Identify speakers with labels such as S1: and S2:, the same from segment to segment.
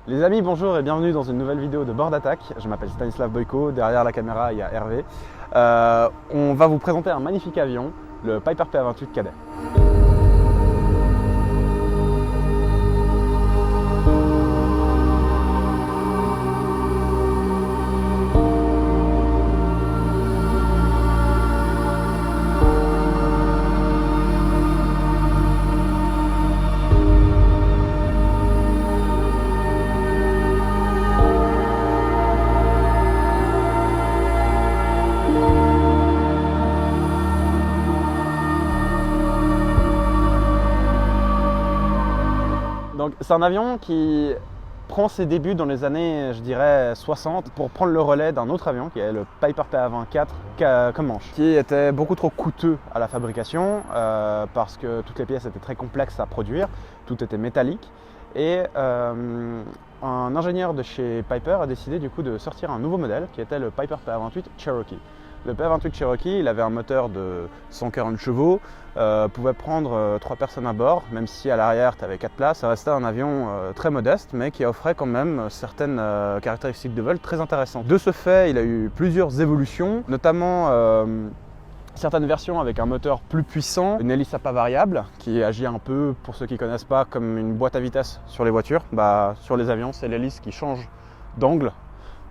S1: Les amis, bonjour et bienvenue dans une nouvelle vidéo de Bord Attack. Je m'appelle Stanislav Boyko, derrière la caméra il y a Hervé. On va vous présenter un magnifique avion, le Piper PA28 Cadet. Donc c'est un avion qui prend ses débuts dans les années, je dirais, 60 pour prendre le relais d'un autre avion qui est le Piper PA24 Comanche, qui était beaucoup trop coûteux à la fabrication parce que toutes les pièces étaient très complexes à produire, tout était métallique et un ingénieur de chez Piper a décidé du coup de sortir un nouveau modèle qui était le Piper PA28 Cherokee. Le PA28 Cherokee, il avait un moteur de 140 chevaux, pouvait prendre 3 personnes à bord, même si à l'arrière tu avais 4 places. Ça restait un avion très modeste, mais qui offrait quand même certaines caractéristiques de vol très intéressantes. De ce fait, il a eu plusieurs évolutions, notamment certaines versions avec un moteur plus puissant, une hélice à pas variable qui agit un peu, pour ceux qui ne connaissent pas, comme une boîte à vitesse sur les voitures. Sur les avions, c'est l'hélice qui change d'angle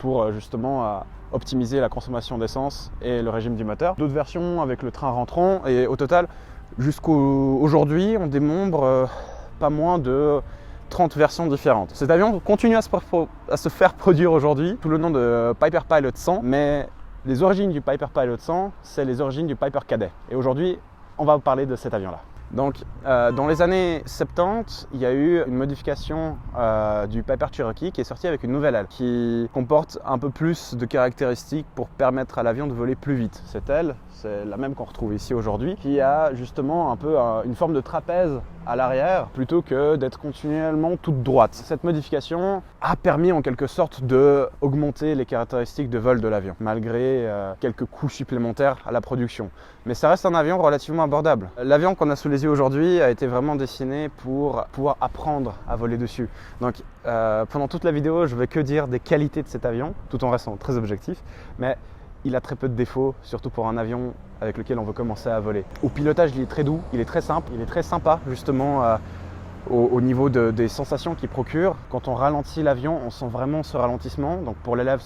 S1: pour justement optimiser la consommation d'essence et le régime du moteur. D'autres versions avec le train rentrant et au total, jusqu'aujourd'hui, on dénombre pas moins de 30 versions différentes. Cet avion continue à se faire produire aujourd'hui sous le nom de Piper Pilot 100, mais les origines du Piper Pilot 100, c'est les origines du Piper Cadet. Et aujourd'hui, on va vous parler de cet avion-là. Donc, dans les années 70, il y a eu une modification du Piper Cherokee qui est sorti avec une nouvelle aile qui comporte un peu plus de caractéristiques pour permettre à l'avion de voler plus vite. Cette aile, c'est la même qu'on retrouve ici aujourd'hui, qui a justement un peu une forme de trapèze à l'arrière plutôt que d'être continuellement toute droite. Cette modification a permis en quelque sorte d'augmenter les caractéristiques de vol de l'avion, malgré quelques coûts supplémentaires à la production. Mais ça reste un avion relativement abordable. L'avion qu'on a sous les yeux aujourd'hui a été vraiment dessiné pour pouvoir apprendre à voler dessus. Donc pendant toute la vidéo, je ne vais que dire des qualités de cet avion, tout en restant très objectif, mais il a très peu de défauts, surtout pour un avion avec lequel on veut commencer à voler. Au pilotage, il est très doux, il est très simple, il est très sympa justement au niveau des sensations qu'il procure. Quand on ralentit l'avion, on sent vraiment ce ralentissement. Donc pour l'élève,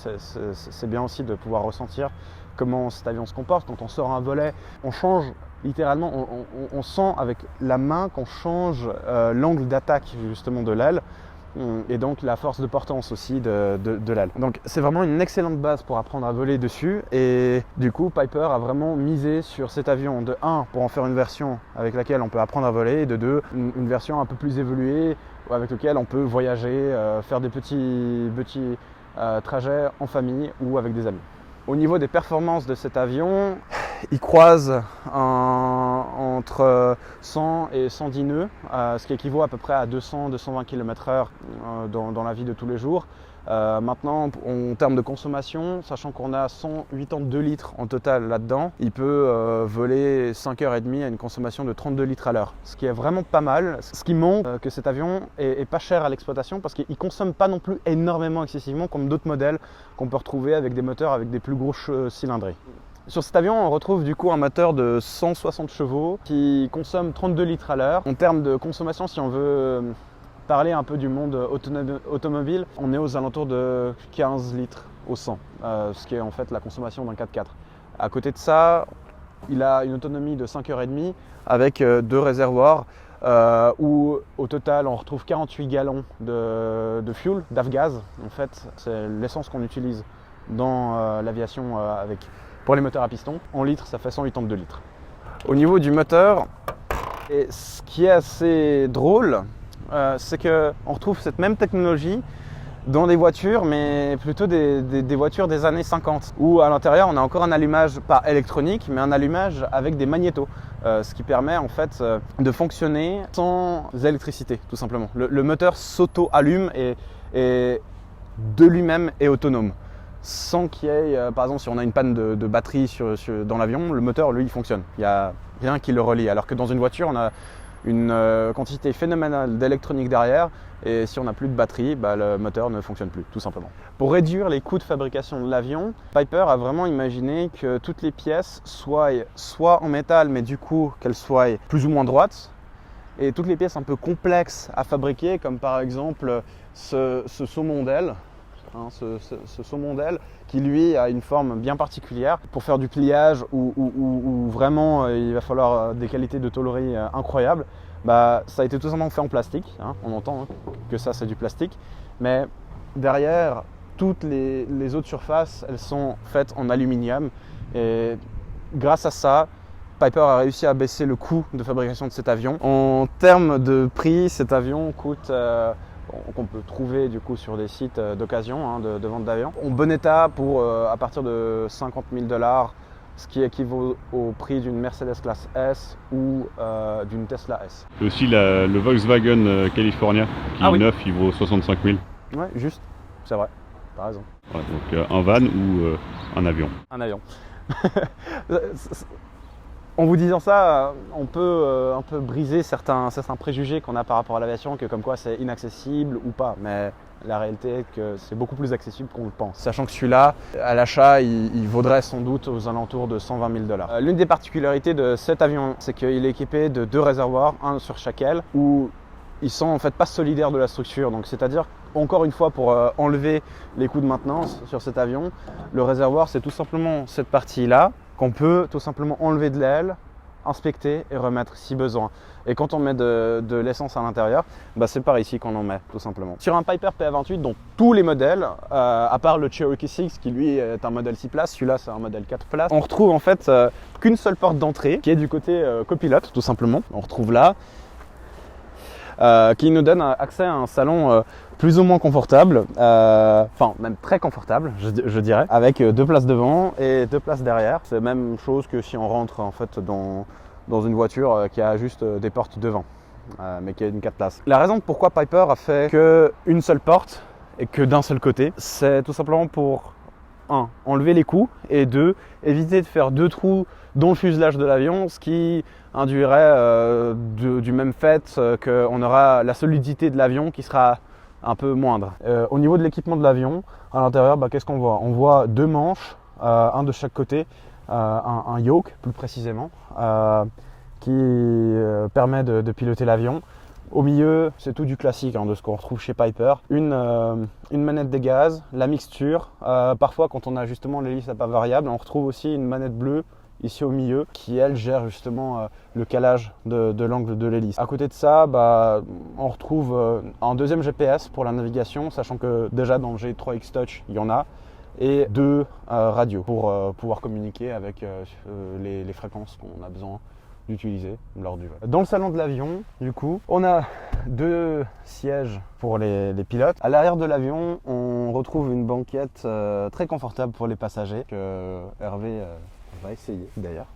S1: c'est bien aussi de pouvoir ressentir comment cet avion se comporte. Quand on sort un volet, on change littéralement, on sent avec la main qu'on change l'angle d'attaque justement de l'aile. Et donc la force de portance aussi de l'aile. Donc c'est vraiment une excellente base pour apprendre à voler dessus et du coup Piper a vraiment misé sur cet avion de 1 pour en faire une version avec laquelle on peut apprendre à voler et de 2 une version un peu plus évoluée avec laquelle on peut voyager, faire des petits trajets en famille ou avec des amis. Au niveau des performances de cet avion, il croise entre 100 et 110 nœuds, ce qui équivaut à peu près à 200-220 km/h dans la vie de tous les jours. Maintenant, en termes de consommation, sachant qu'on a 182 litres en total là-dedans, il peut voler 5h30 à une consommation de 32 litres à l'heure, ce qui est vraiment pas mal. Ce qui montre que cet avion est pas cher à l'exploitation parce qu'il ne consomme pas non plus énormément excessivement comme d'autres modèles qu'on peut retrouver avec des moteurs avec des plus grosses cylindrées. Sur cet avion, on retrouve du coup un moteur de 160 chevaux qui consomme 32 litres à l'heure. En termes de consommation, si on veut parler un peu du monde automobile, on est aux alentours de 15 litres au 100, ce qui est en fait la consommation d'un 4x4. À côté de ça, il a une autonomie de 5h30 avec 2 réservoirs où au total on retrouve 48 gallons de fuel, d'avgaz. En fait, c'est l'essence qu'on utilise dans l'aviation pour les moteurs à piston. En litres, ça fait 182 litres. Au niveau du moteur, et ce qui est assez drôle, c'est qu'on retrouve cette même technologie dans des voitures, mais plutôt des voitures des années 50, où à l'intérieur on a encore un allumage, pas électronique, mais un allumage avec des magnétos, ce qui permet en fait de fonctionner sans électricité, tout simplement. Le moteur s'auto-allume et de lui-même est autonome. Sans qu'il y ait, par exemple, si on a une panne de batterie dans l'avion, le moteur, lui, il fonctionne. Il n'y a rien qui le relie. Alors que dans une voiture, on a une quantité phénoménale d'électronique derrière Et si on n'a plus de batterie, le moteur ne fonctionne plus, tout simplement. Pour réduire les coûts de fabrication de l'avion, Piper a vraiment imaginé que toutes les pièces soient soit en métal, mais du coup qu'elles soient plus ou moins droites, et toutes les pièces un peu complexes à fabriquer, comme par exemple ce saumon d'aile, ce saumon d'aile qui lui a une forme bien particulière pour faire du pliage où vraiment il va falloir des qualités de tôlerie incroyables. Ça a été tout simplement fait en plastique, on entend que ça c'est du plastique, mais derrière toutes les autres surfaces elles sont faites en aluminium et grâce à ça Piper a réussi à baisser le coût de fabrication de cet avion. En termes de prix, cet avion coûte qu'on peut trouver du coup sur des sites d'occasion de vente d'avions en bon état pour à partir de 50 000 $, ce qui équivaut au prix d'une Mercedes classe S ou d'une Tesla S.
S2: Et aussi le Volkswagen California qui est neuf, il vaut 65 000.
S1: Ouais, juste, c'est vrai, t'as raison.
S2: Ouais, donc un van ou un avion.
S1: Un avion. En vous disant ça, on peut un peu briser certains préjugés qu'on a par rapport à l'aviation, que comme quoi c'est inaccessible ou pas. Mais la réalité est que c'est beaucoup plus accessible qu'on le pense. Sachant que celui-là, à l'achat, il vaudrait sans doute aux alentours de 120 000 $. L'une des particularités de cet avion, c'est qu'il est équipé de 2 réservoirs, un sur chaque aile, où ils sont en fait pas solidaires de la structure. Donc c'est-à-dire, encore une fois, pour enlever les coûts de maintenance sur cet avion, le réservoir c'est tout simplement cette partie-là, qu'on peut tout simplement enlever de l'aile, inspecter et remettre si besoin. Et quand on met de l'essence à l'intérieur, c'est par ici qu'on en met tout simplement. Sur un Piper PA28, dont tous les modèles, à part le Cherokee 6 qui lui est un modèle 6 places, celui-là c'est un modèle 4 places, on retrouve en fait qu'une seule porte d'entrée qui est du côté copilote tout simplement. On retrouve là, qui nous donne accès à un salon plus ou moins confortable, enfin même très confortable je dirais, avec 2 places devant et 2 places derrière. C'est la même chose que si on rentre en fait dans une voiture qui a juste des portes devant, mais qui a une 4 places. La raison de pourquoi Piper a fait qu'une seule porte et que d'un seul côté, c'est tout simplement pour 1. Enlever les coûts et 2. Éviter de faire 2 trous dans le fuselage de l'avion, ce qui induirait du même fait qu'on aura la solidité de l'avion qui sera un peu moindre. Au niveau de l'équipement de l'avion, à l'intérieur, qu'est-ce qu'on voit? On voit 2 manches, un de chaque côté, un yoke plus précisément, qui permet de piloter l'avion. Au milieu, c'est tout du classique de ce qu'on retrouve chez Piper. Une manette des gaz, la mixture. Parfois, quand on a justement l'hélice à pas variable, on retrouve aussi une manette bleue ici au milieu qui, elle, gère justement le calage de l'angle de l'hélice. À côté de ça, on retrouve un deuxième GPS pour la navigation, sachant que déjà dans le G3X Touch, il y en a, et 2 radios pour pouvoir communiquer avec les fréquences qu'on a besoin d'utiliser lors du vol. Dans le salon de l'avion, du coup, on a 2 sièges pour les pilotes. À l'arrière de l'avion, on retrouve une banquette très confortable pour les passagers, que Hervé va essayer d'ailleurs.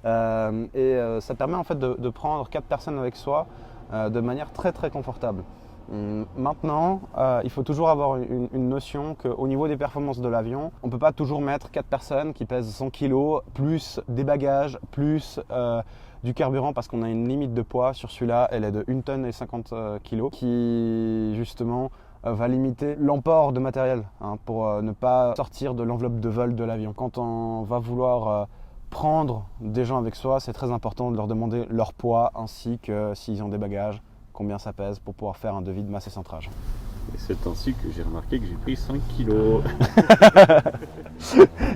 S1: Ça permet en fait de prendre 4 personnes avec soi de manière très très confortable. Maintenant, il faut toujours avoir une notion qu'au niveau des performances de l'avion, on ne peut pas toujours mettre 4 personnes qui pèsent 100 kg, plus des bagages, plus du carburant, parce qu'on a une limite de poids. Sur celui-là, elle est de 1 tonne et 50 kg, qui justement va limiter l'emport de matériel pour ne pas sortir de l'enveloppe de vol de l'avion. Quand on va vouloir prendre des gens avec soi, c'est très important de leur demander leur poids ainsi que s'ils ont des bagages, combien ça pèse pour pouvoir faire un devis de masse et centrage.
S2: Et c'est ainsi que j'ai remarqué que j'ai pris 5 kilos.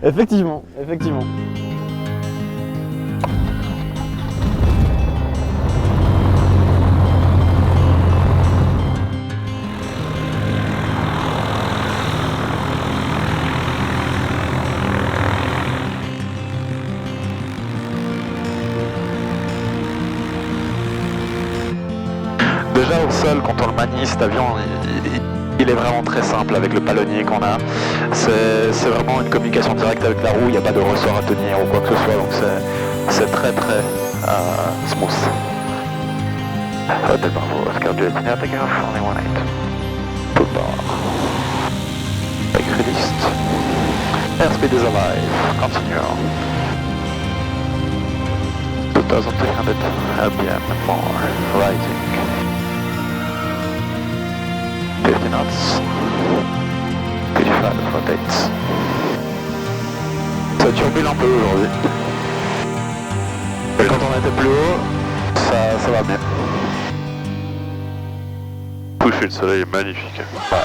S1: Effectivement.
S3: Déjà au sol, quand on le manie, cet avion, il est vraiment très simple avec le palonnier qu'on a. C'est vraiment une communication directe avec la roue, il n'y a pas de ressort à tenir ou quoi que ce soit, donc c'est très très smooth. Hotel Bravo, Oscar Juliet, takeoff, only 18. Pull bar. Brake released. Airspeed is alive, continue. 2300 RPM and more, rising. 50 knots. 55 rotates. Ça turbule un peu aujourd'hui. Et quand on était plus haut, ça va bien.
S2: Coucher de soleil est magnifique.
S3: Ouais.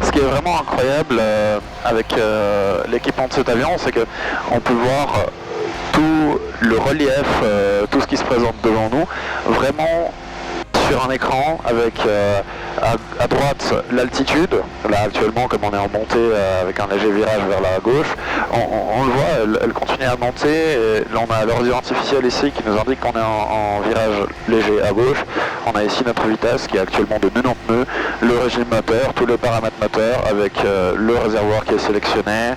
S3: Ce qui est vraiment incroyable avec l'équipement de cet avion, c'est qu'on peut voir tout le relief, tout ce qui se présente devant nous, vraiment sur un écran avec à droite l'altitude. Là actuellement, comme on est en montée avec un léger virage vers la gauche, on le voit, elle continue à monter. Et là on a l'horizon artificiel ici qui nous indique qu'on est en virage léger à gauche. On a ici notre vitesse qui est actuellement de 90 nœuds, le régime moteur, tous les paramètres moteurs avec le réservoir qui est sélectionné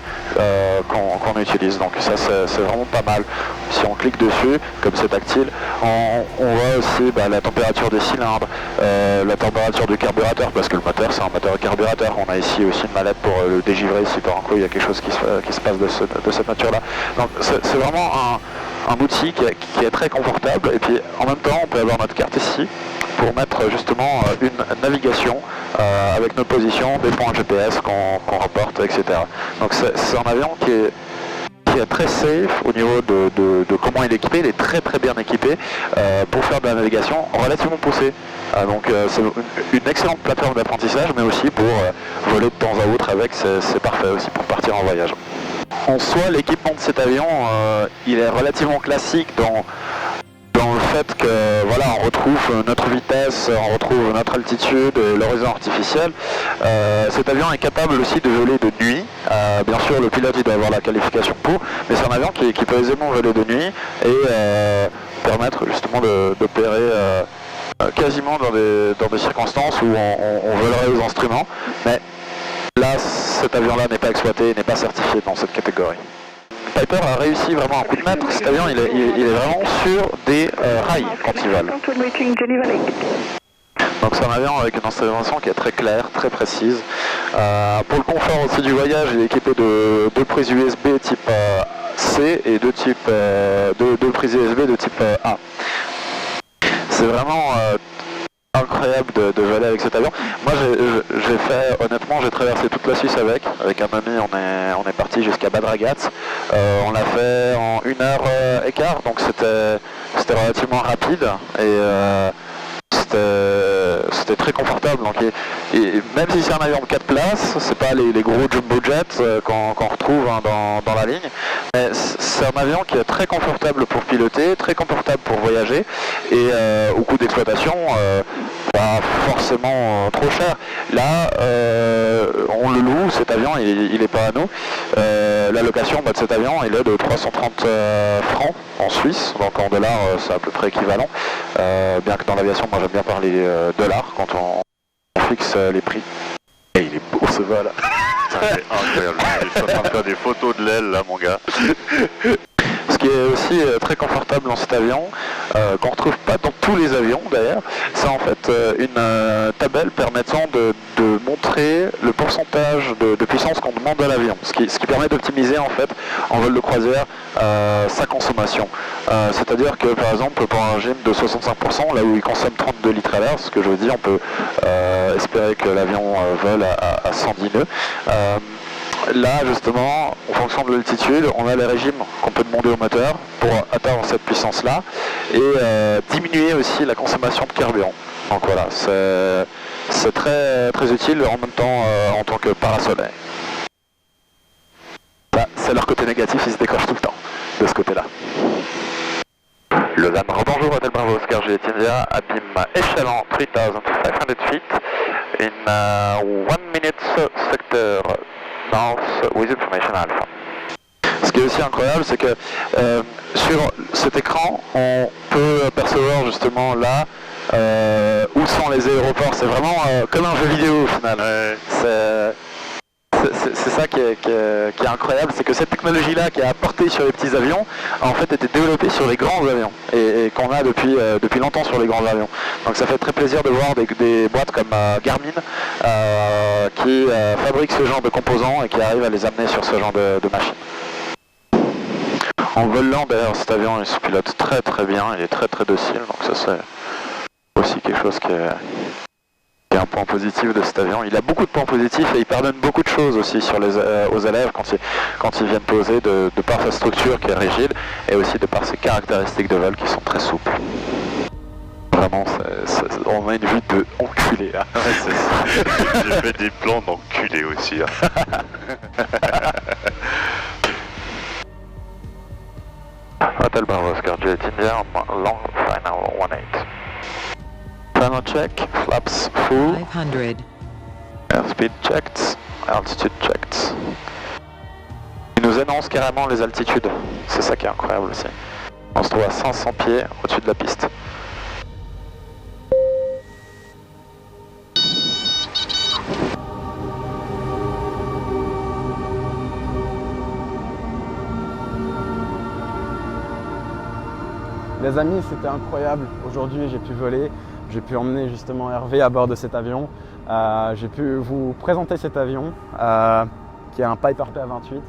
S3: qu'on utilise. Donc ça c'est vraiment pas mal. Si on clique dessus, comme c'est tactile, on voit aussi la température des cylindres, la température du carburateur, parce que le moteur c'est un moteur carburateur. On a ici aussi une mallette pour le dégivrer si par un coup il y a quelque chose qui se passe de cette nature-là. Donc c'est vraiment un outil qui est très confortable, et puis en même temps on peut avoir notre carte ici pour mettre justement une navigation avec nos positions, des points GPS qu'on reporte, etc. Donc c'est un avion qui est très safe au niveau de comment il est équipé. Il est très bien équipé pour faire de la navigation relativement poussée. Donc c'est une excellente plateforme d'apprentissage, mais aussi pour voler de temps à autre avec, c'est parfait aussi pour partir en voyage. En soi, l'équipement de cet avion, il est relativement classique dans le fait que voilà, on retrouve notre vitesse, on retrouve notre altitude, l'horizon artificiel. Cet avion est capable aussi de voler de nuit. Bien sûr, le pilote il doit avoir la qualification pour, mais c'est un avion qui peut aisément voler de nuit et permettre justement d'opérer quasiment dans des circonstances où on volerait aux instruments. Mais là, cet avion-là n'est pas exploité, n'est pas certifié dans cette catégorie. Piper a réussi vraiment un coup de maître. Cet avion, il est vraiment sur des rails quand il vole. Donc c'est un avion avec une installation qui est très claire, très précise. Pour le confort aussi du voyage, il est équipé de deux prises USB type C et deux prises USB de type A. C'est vraiment incroyable de voler avec cet avion. Moi j'ai traversé toute la Suisse avec un ami, on est parti jusqu'à Bad Ragaz. On l'a fait en 1h15, donc c'était relativement rapide et c'était très confortable. Donc, et même si c'est un avion de 4 places, c'est pas les gros jumbo jets qu'on retrouve dans la ligne, mais c'est un avion qui est très confortable pour piloter, très confortable pour voyager, et au coût d'exploitation pas forcément trop cher. Là on le loue, cet avion il est pas à nous. La location de cet avion il est de 330 francs en Suisse, donc en dollars c'est à peu près équivalent, bien que dans l'aviation moi j'aime bien parler dollars quand on fixe les prix. Et il est beau ce vol.
S2: C'est incroyable, je suis en train de faire des photos de l'aile là mon gars.
S3: Ce qui est aussi très confortable dans cet avion, qu'on ne retrouve pas dans tous les avions d'ailleurs, c'est en fait une tabelle permettant de montrer le pourcentage de puissance qu'on demande à l'avion, ce qui permet d'optimiser en fait en vol de croisière sa consommation. C'est-à-dire que par exemple pour un régime de 65%, là où il consomme 32 litres à l'heure, ce que je veux dire, on peut espérer que l'avion vole à 110 nœuds. Là justement, en fonction de l'altitude, on a les régimes qu'on peut demander au moteur pour atteindre cette puissance-là et diminuer aussi la consommation de carburant. Donc voilà, c'est très utile en même temps en tant que parasoleil. Là, c'est leur côté négatif, ils se décrochent tout le temps de ce côté-là. Le VAM, bonjour, Hotel Bravo, Oscar Juliet India, abîme échelon 3500 feet in 1 minute sector north with information alpha. Ce qui est aussi incroyable, c'est que sur cet écran, on peut percevoir justement là où sont les aéroports. C'est vraiment comme un jeu vidéo au final. C'est ça qui est incroyable, c'est que cette technologie-là qui est apportée sur les petits avions a en fait été développée sur les grands avions et qu'on a depuis longtemps sur les grands avions. Donc ça fait très plaisir de voir des boîtes comme Garmin qui fabriquent ce genre de composants et qui arrivent à les amener sur ce genre de machines. En volant d'ailleurs cet avion il se pilote très très bien, il est très très docile, donc ça c'est aussi quelque chose qui est un point positif de cet avion. Il a beaucoup de points positifs et il pardonne beaucoup de choses aussi aux élèves quand ils viennent poser de par sa structure qui est rigide et aussi de par ses caractéristiques de vol qui sont très souples. Vraiment, on a une vue de enculé là.
S4: J'ai fait des plans d'enculé aussi. Hein.
S3: Hotel Bravo Oscar Juliet India, long final 18. Final check, flaps full.
S5: 500.
S3: Airspeed checked, altitude checked. Il nous annonce carrément les altitudes, c'est ça qui est incroyable aussi. On se trouve à 500 pieds au-dessus de la piste.
S1: Les amis, c'était incroyable. Aujourd'hui, j'ai pu voler. J'ai pu emmener justement Hervé à bord de cet avion. J'ai pu vous présenter cet avion qui est un Piper PA28.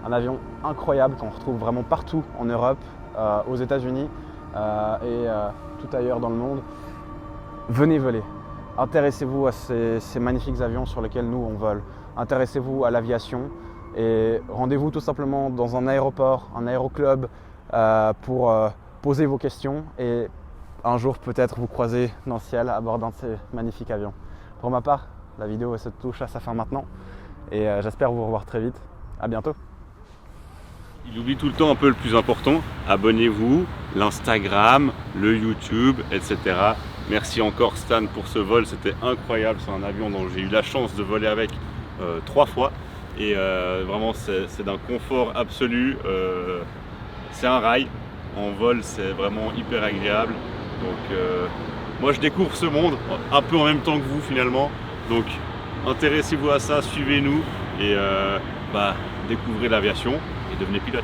S1: Un avion incroyable qu'on retrouve vraiment partout en Europe, aux États-Unis et tout ailleurs dans le monde. Venez voler. Intéressez-vous à ces magnifiques avions sur lesquels nous on vole. Intéressez-vous à l'aviation et rendez-vous tout simplement dans un aéroport, un aéroclub pour poser vos questions et un jour peut-être vous croiser dans le ciel à bord d'un de ces magnifiques avions. Pour ma part, la vidéo se touche à sa fin maintenant et j'espère vous revoir très vite. À bientôt.
S2: Il oublie tout le temps un peu le plus important. Abonnez-vous, l'Instagram, le YouTube, etc. Merci encore Stan pour ce vol, c'était incroyable. C'est un avion dont j'ai eu la chance de voler avec 3 fois et vraiment c'est d'un confort absolu. C'est un rail. En vol, c'est vraiment hyper agréable. Donc, moi, je découvre ce monde un peu en même temps que vous finalement. Donc, intéressez-vous à ça, suivez-nous et découvrez l'aviation et devenez pilote.